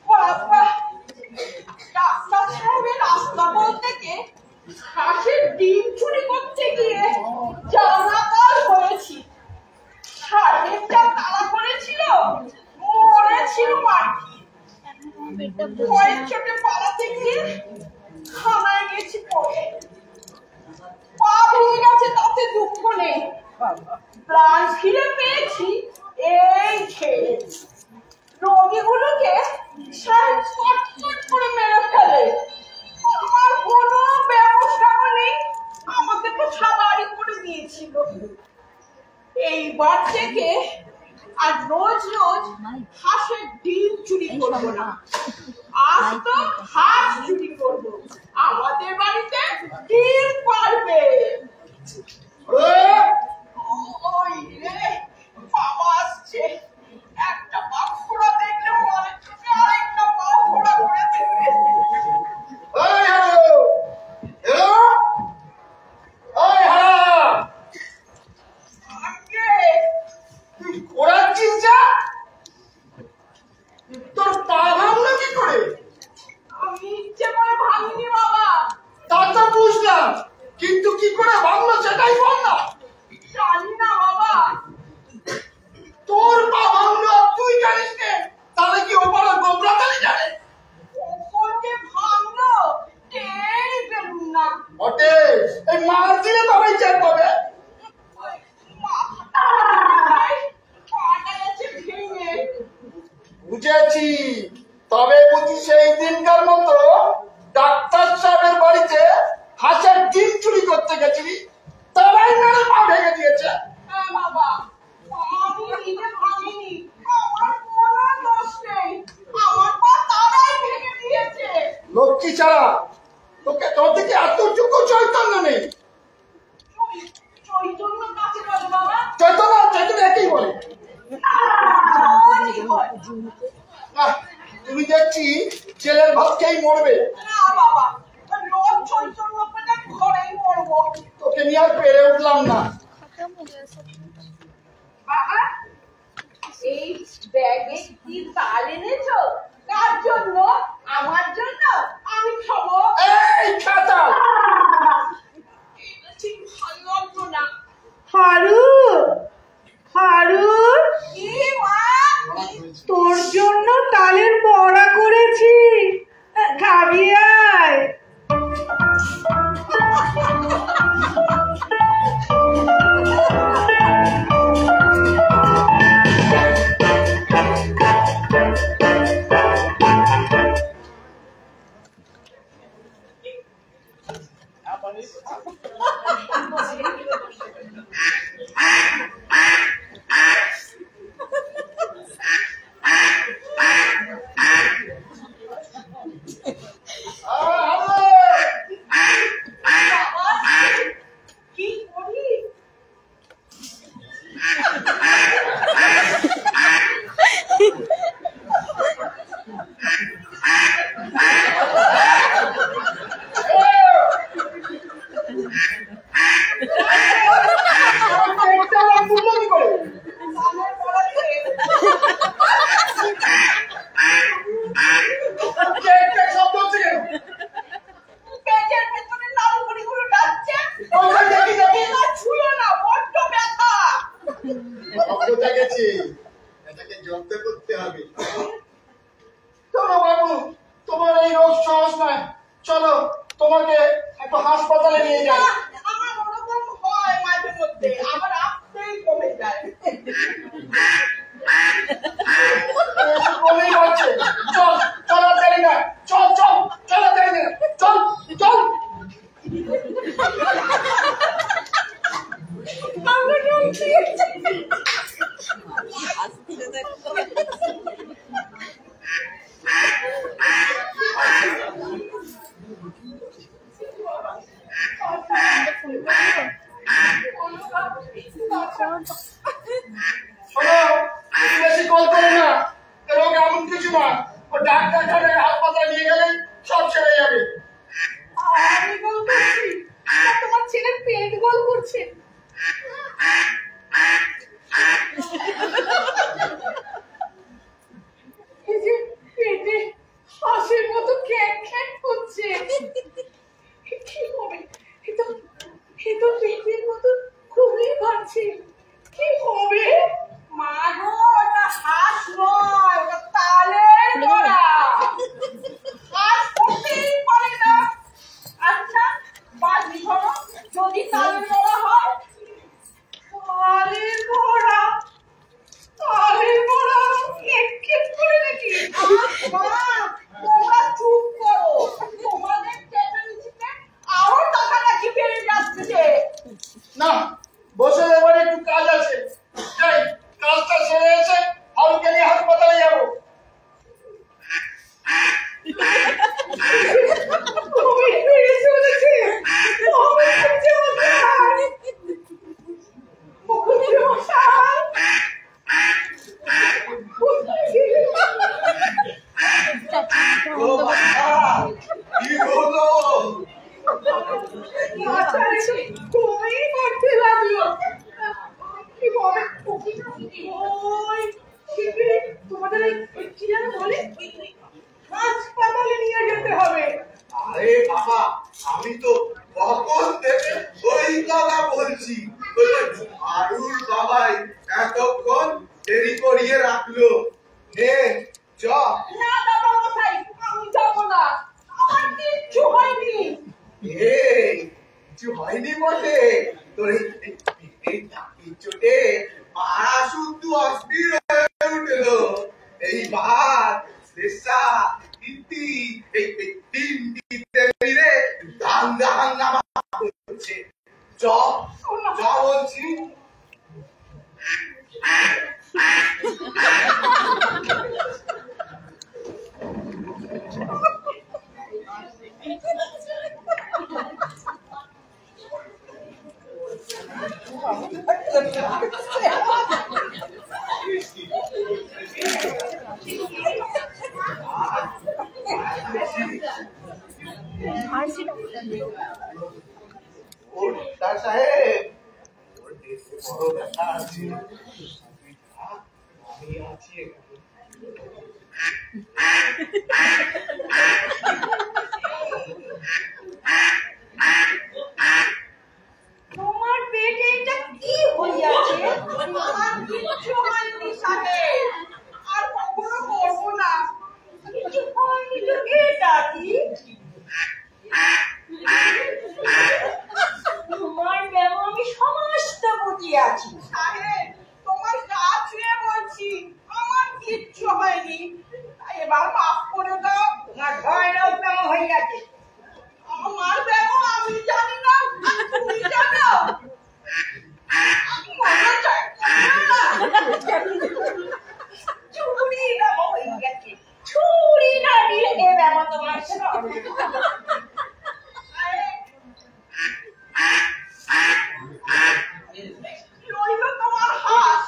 বাবা, ডাক্তার সাহেবের রাস্তা বলতে হাঁসের ডিম চুরি করতে গিয়ে জানাকাল হয়েছি। সাহেব যা তাড়া করেছিল, মরেছিল মাটি। ভয়ের চোটে পালাতে গিয়ে থানায় গেছি পড়ে। পা ভেঙে গেছে তাতে দুঃখ নেই, প্রাণ ফিরে পেয়েছি এই খেয়ে। রোগীগুলোকে সাহেব চটচট করে মেরে ফেলে। আমার কোনো ব্যবস্থা নেই, আমাকে তো সাবাড়ি করে দিয়েছিল। এইবার থেকে আর রোজ রোজ হাঁসের ডিম চুরি করবো না, আজ তো হাঁস চুরি করবো। আমাদের বাড়িতে ডিম পারবে। ওই রে বাবা আসছে, একটা পা ফোড়া দেখলে মনে চোখে আরেকটা পা ফোড়া করে দেবে। তোর পা ভাঙলো কি করে? আমি ইচ্ছে করে ভাঙিনি বাবা। তা তো বুঝলাম, কিন্তু কি করে ভাঙলো সেটাই বল না। জানি না বাবা। তোর পা ভাঙলো তুই জানিস নে, তাহলে কি ওপারে গোবরাতালি জানে? কখন যে ভাঙলো টেরই পেলুম না। ওটে এই মার দিলে তবেই চেক পাবে। বুঝেছি, তবে বুঝি সেই দিনকার মতো ডাক্তার সাহেবের বাড়িতে হাঁসের ডিম চুরি করতে গেছিলি, তারাই মেরে পা ভেঙে দিয়েছে। হ্যাঁ বাবা, আমি নিজে ভাঙিনি, আমার কোনো দোষ নেই, আমার পা তারাই ভেঙে দিয়েছে। লক্ষ্মী ছাড়া তোকে তোর থেকে এতটুকু চৈতন্য নেই। চৈতন্য কাছে বলে বাবা? চৈতন্য চৈতন্য একই বলে। তুমি দেখছি ছেলের ভাত খেয়েই মরবে। না বাবা, রোজ চৈতন্য পেলে ঘরেই মরবো। তোকে নিয়ে আর পেরে উঠলাম না। বাবা, এই ব্যাগে কি তাল এনেছো? কার জন্য? আমার জন্য? আমি খাবো। এই খাতা ঠিক ভালো লাগলো না। হারু, হারু, কি মা? তোর জন্য তালের বড়া করেছি, খাবি আয়। কি করি? পেটের ভেতরে লালগুড়িগুলো ডাকছে। ছুঁয়ো না, বড্ড ব্যথা। এটাকে জব্দ করতে হবে। চলো বাবু, তোমার এই রোগ সহজ নয়, চলো তোমাকে একটু হাসপাতালে নিয়ে যাই। আমার ওরকম হয় মাঝে মধ্যে, আমার আপনি কমে যায়। কমেই হচ্ছে। চল চলো দেরি না, চল চল চলো দেরি না, চল চল। আমার রোগ দিয়েছে। শোনো, বেশি কল করো না, রোগ এমন কিছু না, ও ডাক্তার খানে হাসপাতালে নিয়ে গেলে সব ছেড়ে যাবে। আমি গোল করছি, তোমার ছেলে পেট গোল করছে। তো নে চ। না দাদা মশাই, আমি যাবো না, আমার কিচ্ছু হয়নি। এই কিছু হয়নি বটে, তোর এই চাকরির চোটে পাড়া শুদ্ধ অস্থির হয়ে উঠল। এইবার শেষা কীর্তি এই তিনটিতে মিলে দাঙ্গা হাঙ্গামা করছে। চ চ বলছি। ও ডাক্তার সাহেব, ওর দেশে বড় ব্যথা আছে, আমি আছি এখানে। তোমার পেটে এটা কি হইয়াছে? আমার কিচ্ছু হয়নি সাহেব, আর কখনো করবো না। কিছু হয়নি তো এটা কি? তোমার ব্যায়াম আমি সমস্ত বুঝিয়াছি সাহেব, তোমার গা ছুঁয়ে বলছি আমার কিচ্ছু হয়নি। এবার মাফ করে দাও। তোমার ভয়ানক ব্যায়াম হয়ে গেছে। আমার ব্যায়াম আমি জানি না, আর তুমি জানো? মনে চাই না। চুরি ব্যায়াম হয়ে গেছে, ছুরি না দিয়ে এ ব্যায়াম তোমার সঙ্গে রইল তোমার হাত।